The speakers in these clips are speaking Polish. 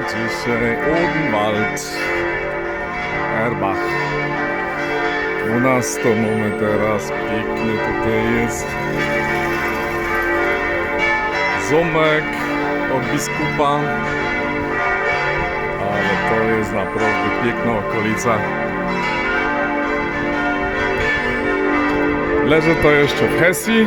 Dzisiaj Odenwald, Erbach. 12 mamy teraz, piękny tutaj jest. Zomek od biskupa, ale to jest naprawdę piękna okolica. Leży to jeszcze w Hesji.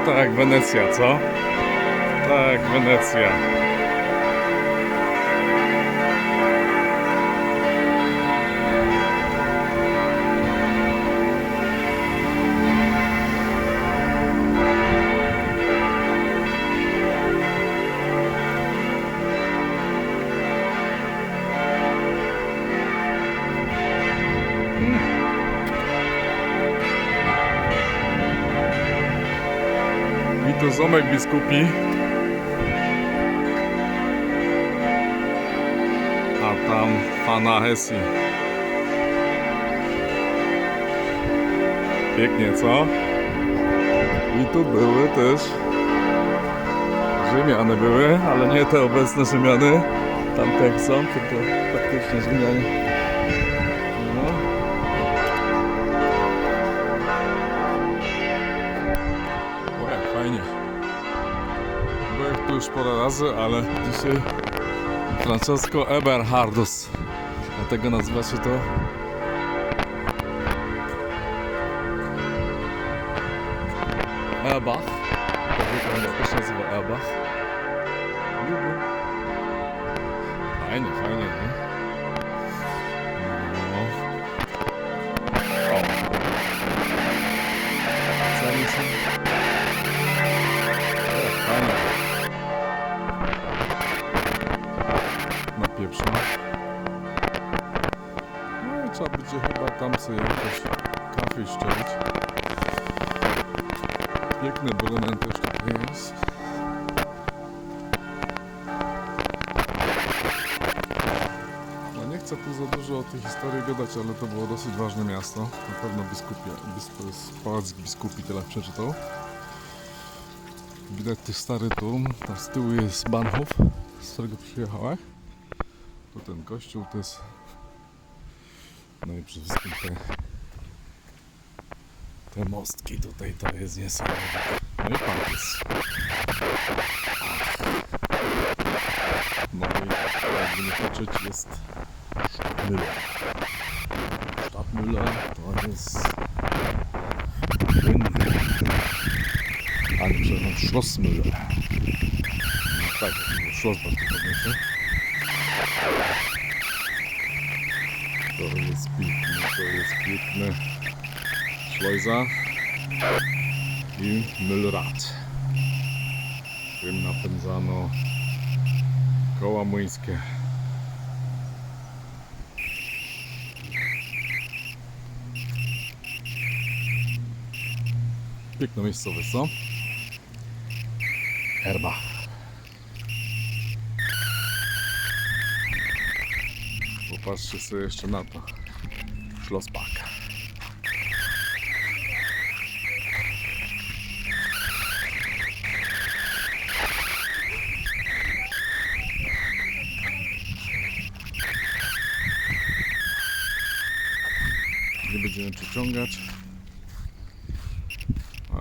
Tak, Wenecja, co? Tak, Wenecja. I to Zomek Biskupi. A tam Fana Hesji. Pięknie, co? I tu były też Rzymiany były, ale nie te obecne Rzymiany. Tamte jak są, tylko faktycznie Rzymianie. No. O, jak fajnie. Byłem tu już parę razy, ale dzisiaj Francesco Eberhardus. Dlatego nazywa się to Erbach. To się nazywa Erbach. Fajnie, fajnie, nie? No. O. Fajnie. Na pieprzu. No i trzeba będzie chyba tam sobie jakoś kafę szczelić. Piękny brunen też tutaj jest. No nie chcę tu za dużo o tej historii gadać, ale to było dosyć ważne miasto. Na pewno Pałac Biskupi tyle przeczytał. Widać tych stary tłum. Tam z tyłu jest Bahnhof, z którego przyjechałem. Tu ten kościół to jest. No i przede wszystkim te mostki tutaj to jest niesamowite. No i pan jest. No i jakby nie patrzeć jest Stadtmüller. Stadtmüller to jest ale przepraszam, Schlossmüller. No tak, Schlossbad to nie. To jest piękne Schleuser i Müllrad, którym napędzano koła młyńskie. Piękna miejscowość, co? Erbach. Popatrzcie sobie jeszcze na to. Schlosspark. Nie będziemy przeciągać.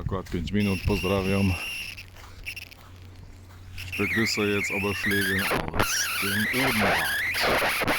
akurat 5 minut. Pozdrawiam. Ich begrüße jetzt Oberschläge aus dem Odenwald.